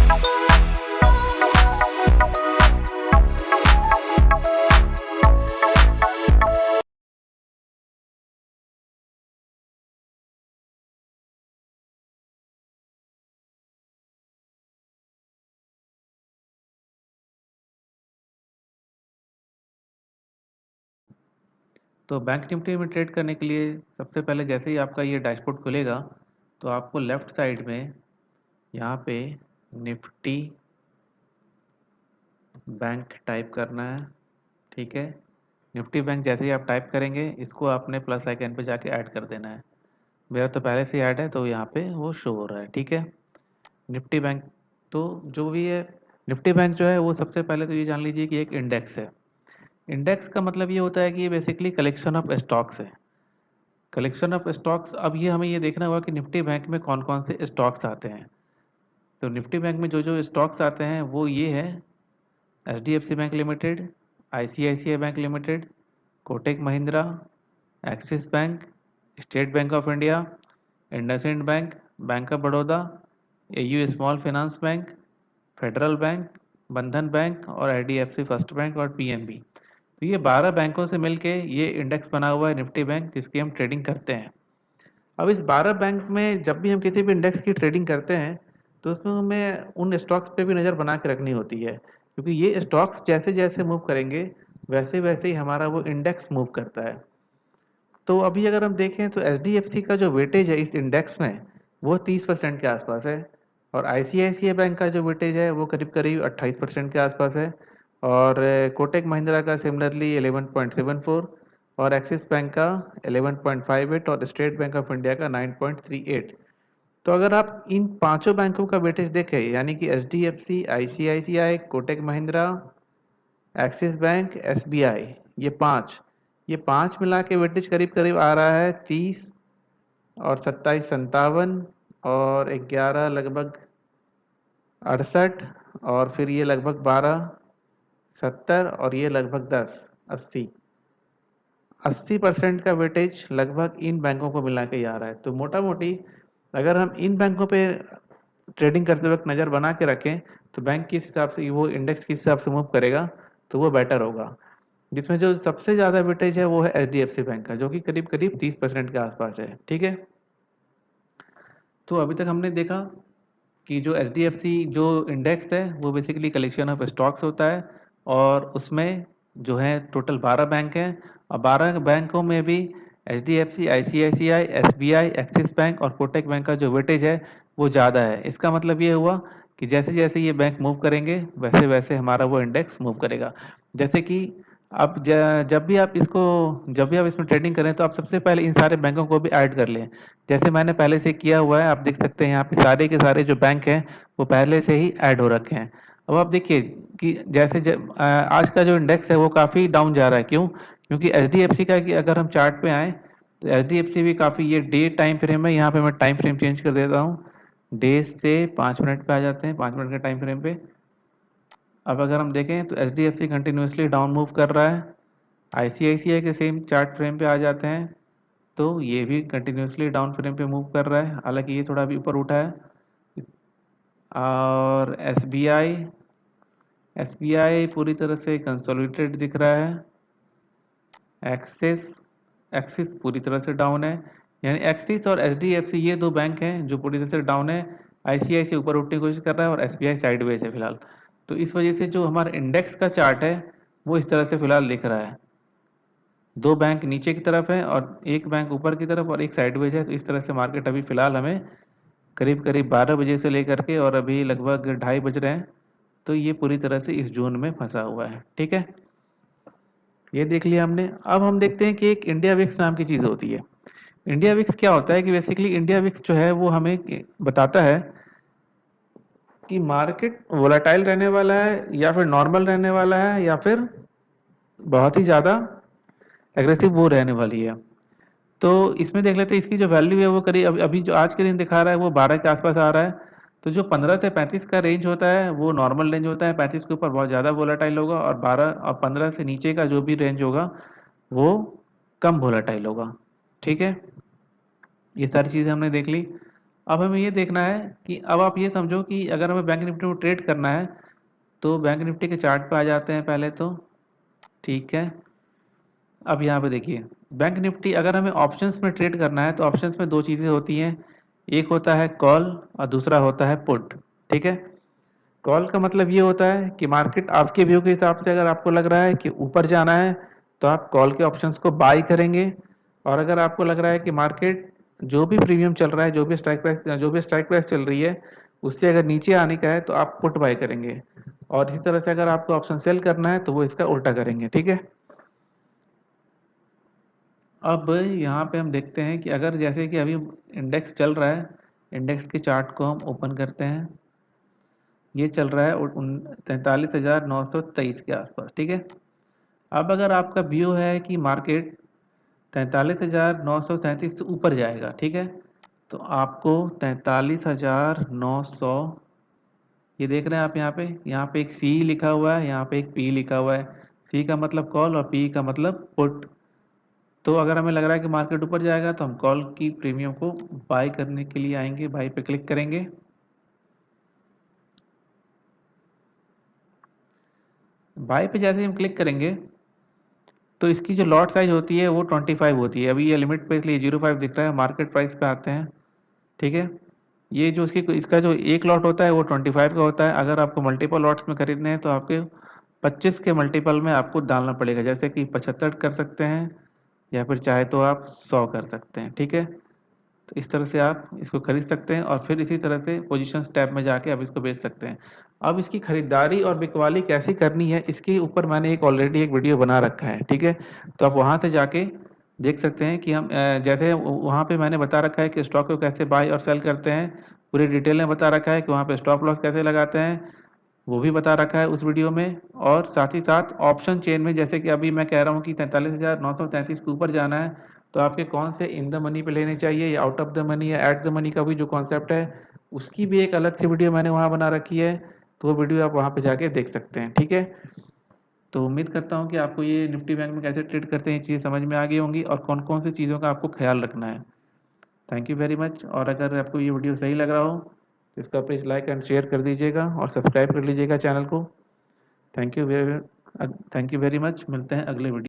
तो bank Nifty में trade करने के लिए सबसे पहले जैसे ही आपका ये डैशबोर्ड खुलेगा तो आपको लेफ़्ट साइड में यहाँ पे निफ्टी बैंक टाइप करना है। ठीक है, निफ्टी बैंक जैसे ही आप टाइप करेंगे इसको आपने प्लस आइकन पे जाके ऐड कर देना है। मेरा तो पहले से ऐड है तो यहाँ पे वो शो हो रहा है। ठीक है, निफ्टी बैंक तो जो भी है, निफ्टी बैंक जो है वो सबसे पहले तो ये जान लीजिए कि एक इंडेक्स है। इंडेक्स का मतलब ये होता है कि ये बेसिकली कलेक्शन ऑफ स्टॉक्स है। कलेक्शन ऑफ स्टॉक्स, अब ये हमें ये देखना होगा कि निफ्टी बैंक में कौन कौन से स्टॉक्स आते हैं। तो निफ्टी बैंक में जो जो स्टॉक्स आते हैं वो ये है: H D F C Bank Limited, I C I C I Bank Limited, Kotak Mahindra, Axis Bank, State Bank of India, IndusInd Bank, Bank of Baroda, A U Small Finance Bank, Federal Bank, Bandhan Bank और I D F C First Bank और P N B. तो ये 12 बैंकों से मिलके ये index बना हुआ है निफ्टी बैंक, जिसकी हम ट्रेडिंग करते हैं। अब इस 12 बैंक में जब भी हम किसी भी इंडेक्स की ट्रेडिंग करते हैं तो उसमें हमें उन स्टॉक्स पे भी नज़र बना के रखनी होती है, क्योंकि ये स्टॉक्स जैसे जैसे मूव करेंगे वैसे वैसे ही हमारा वो इंडेक्स मूव करता है। तो अभी अगर हम देखें तो एच डी एफ सी का जो वेटेज है इस इंडेक्स में वो 30% के आसपास है, और आई C I C I bank का जो वेटेज है वो करीब करीब 28% के आसपास है, और कोटक महिंद्रा का सिमिलरली 11.74, और एक्सिस बैंक का 11.58 और स्टेट बैंक ऑफ इंडिया का 9.38। तो अगर आप इन पांचों बैंकों का वेटेज देखें, यानी कि H D F C, I C I C I, Kotak Mahindra, Axis Bank, S B I, ये पांच मिला के वेटेज करीब करीब आ रहा है 30 और 27 57 और 11 लगभग 68, और फिर ये लगभग 12 70 और ये लगभग 10 80। 80% का वेटेज लगभग इन बैंकों को मिला के ही आ रहा है। तो मोटा मोटी अगर हम इन बैंकों पे ट्रेडिंग करते वक्त नज़र बना के रखें तो बैंक किस हिसाब से वो इंडेक्स किस हिसाब से मूव करेगा तो वो बेटर होगा। जिसमें जो सबसे ज़्यादा वेटेज है वो है H D F C Bank का, जो कि करीब करीब 30% के आसपास है। ठीक है, तो अभी तक हमने देखा कि जो एच डी एफ सी जो इंडेक्स है वो बेसिकली कलेक्शन ऑफ स्टॉक्स होता है, और उसमें जो है टोटल 12 बैंक हैं, और 12 बैंकों में भी H D F C, I C I C I, S B I, Axis Bank और कोटक बैंक का जो वेटेज है वो ज़्यादा है। इसका मतलब ये हुआ कि जैसे जैसे ये बैंक मूव करेंगे वैसे वैसे हमारा वो इंडेक्स मूव करेगा। जैसे कि अब जब भी आप इसमें ट्रेडिंग करें तो आप सबसे पहले इन सारे बैंकों को भी ऐड कर लें, जैसे मैंने पहले से किया हुआ है। आप देख सकते हैं यहाँ पे सारे के सारे जो बैंक हैं वो पहले से ही ऐड हो रखे हैं। अब आप देखिए कि आज का जो इंडेक्स है वो काफ़ी डाउन जा रहा है। क्यों? क्योंकि एच डी एफ सी का कि अगर हम चार्ट पे आए तो एच डी एफ सी भी काफ़ी, ये डे टाइम फ्रेम है, यहाँ पे मैं टाइम फ्रेम चेंज कर देता हूँ, डेज से 5 मिनट पे आ जाते हैं, 5 मिनट के टाइम फ्रेम पे। अब अगर हम देखें तो H D F C continuously down move कर रहा है। आई सी आई सी आई के सेम चार्ट फ्रेम पे आ जाते हैं तो ये भी कंटिन्यूसली डाउन फ्रेम पे मूव कर रहा है, हालांकि ये थोड़ा अभी ऊपर उठा है। और एस बी आई पूरी तरह से कंसोलिडेटेड दिख रहा है। एक्सिस एक्सिस पूरी तरह से डाउन है, यानी एक्सिस और एच डी एफ सी ये दो बैंक हैं जो पूरी तरह से डाउन है। आई सी आई सी ऊपर उठने की कोशिश कर रहा है और एस बी आई साइडवेज है फिलहाल। तो इस वजह से जो हमारा इंडेक्स का चार्ट है वो इस तरह से फिलहाल दिख रहा है। दो बैंक नीचे की तरफ है और एक बैंक ऊपर की तरफ और एक साइडवेज है। तो इस तरह से मार्केट अभी फिलहाल हमें करीब करीब 12 बजे से लेकर के और अभी लगभग 2:30 बज रहे हैं, तो ये पूरी तरह से इस जोन में फंसा हुआ है। ठीक है, ये देख लिया हमने। अब हम देखते हैं कि एक इंडिया विक्स नाम की चीज़ होती है। इंडिया विक्स क्या होता है कि बेसिकली इंडिया विक्स जो है वो हमें बताता है कि मार्केट वोलाटाइल रहने वाला है या फिर नॉर्मल रहने वाला है या फिर बहुत ही ज़्यादा एग्रेसिव वो रहने वाली है। तो इसमें देख लेते हैं इसकी जो वैल्यू है वो करीब अभी अभी जो आज के दिन दिखा रहा है वो 12 के आसपास आ रहा है। तो जो 15 से 35 का रेंज होता है वो नॉर्मल रेंज होता है, 35 के ऊपर बहुत ज़्यादा वोलाटाइल होगा, और 12 और 15 से नीचे का जो भी रेंज होगा वो कम वोलाटाइल होगा। ठीक है, ये सारी चीज़ें हमने देख ली। अब हमें ये देखना है कि अब आप ये समझो कि अगर हमें बैंक निफ्टी को ट्रेड करना है तो बैंक निफ्टी के चार्ट पे आ जाते हैं पहले तो, ठीक है। अब यहाँ पे देखिए, बैंक निफ्टी अगर हमें ऑप्शंस में ट्रेड करना है तो ऑप्शंस में दो चीज़ें होती हैं, एक होता है कॉल और दूसरा होता है पुट, ठीक है। कॉल का मतलब ये होता है कि मार्केट आपके व्यू के हिसाब से अगर आपको लग रहा है कि ऊपर जाना है तो आप कॉल के ऑप्शंस को बाई करेंगे, और अगर आपको लग रहा है कि मार्केट जो भी प्रीमियम चल रहा है, जो भी स्ट्राइक प्राइस चल रही है उससे अगर नीचे आने का है तो आप पुट बाई करेंगे, और इसी तरह से अगर आपको ऑप्शन सेल करना है तो वो इसका उल्टा करेंगे, ठीक है। अब यहाँ पे हम देखते हैं कि अगर जैसे कि अभी इंडेक्स चल रहा है, इंडेक्स के चार्ट को हम ओपन करते हैं, ये चल रहा है 43,923 के आसपास, ठीक है। अब अगर आपका व्यू है कि मार्केट 43,937 से ऊपर जाएगा, ठीक है, तो आपको 43,900, ये देख रहे हैं आप यहाँ पे एक सी लिखा हुआ है, यहाँ पे एक पी लिखा हुआ है। सी का मतलब कॉल और पी का मतलब पुट। तो अगर हमें लग रहा है कि मार्केट ऊपर जाएगा तो हम कॉल की प्रीमियम को बाय करने के लिए आएंगे, बाय पे क्लिक करेंगे। बाय पे जैसे ही हम क्लिक करेंगे तो इसकी जो लॉट साइज होती है वो 25 होती है। अभी ये लिमिट पे इसलिए 0.5 दिख रहा है। मार्केट प्राइस पे आते हैं, ठीक है। ये जो इसका जो एक लॉट होता है वो 25 का होता है। अगर आपको मल्टीपल लॉट्स में खरीदने हैं तो आपके 25 के मल्टीपल में आपको डालना पड़ेगा, जैसे कि 75 कर सकते हैं या फिर चाहे तो आप 100 कर सकते हैं, ठीक है। तो इस तरह से आप इसको खरीद सकते हैं और फिर इसी तरह से पोजीशंस टैब में जाके आप इसको बेच सकते हैं। अब इसकी खरीदारी और बिकवाली कैसे करनी है इसके ऊपर मैंने ऑलरेडी एक वीडियो बना रखा है, ठीक है। तो आप वहाँ से जाके देख सकते हैं कि हम जैसे वहाँ पे मैंने बता रखा है कि स्टॉक को कैसे बाय और सेल करते हैं, पूरी डिटेल में बता रखा है कि वहाँ पे स्टॉप लॉस कैसे लगाते हैं, वो भी बता रखा है उस वीडियो में। और साथ ही साथ ऑप्शन चेन में, जैसे कि अभी मैं कह रहा हूँ कि 43,933 के ऊपर जाना है तो आपके कौन से इन द मनी पे लेने चाहिए या आउट ऑफ द मनी या एट द मनी का भी जो कॉन्सेप्ट है उसकी भी एक अलग से वीडियो मैंने वहाँ बना रखी है। तो वो वीडियो आप वहाँ पे जाके देख सकते हैं, ठीक है। तो उम्मीद करता हूँ कि आपको ये निफ्टी बैंक में कैसे ट्रेड करते हैं ये चीज़ें समझ में आ गई होंगी और कौन कौन सी चीज़ों का आपको ख्याल रखना है। Thank you very much. और अगर आपको ये वीडियो सही लग रहा हो तो इसका प्लीज़ लाइक एंड शेयर कर दीजिएगा और सब्सक्राइब कर लीजिएगा चैनल को। Thank you very thank you very much. मिलते हैं अगले वीडियो।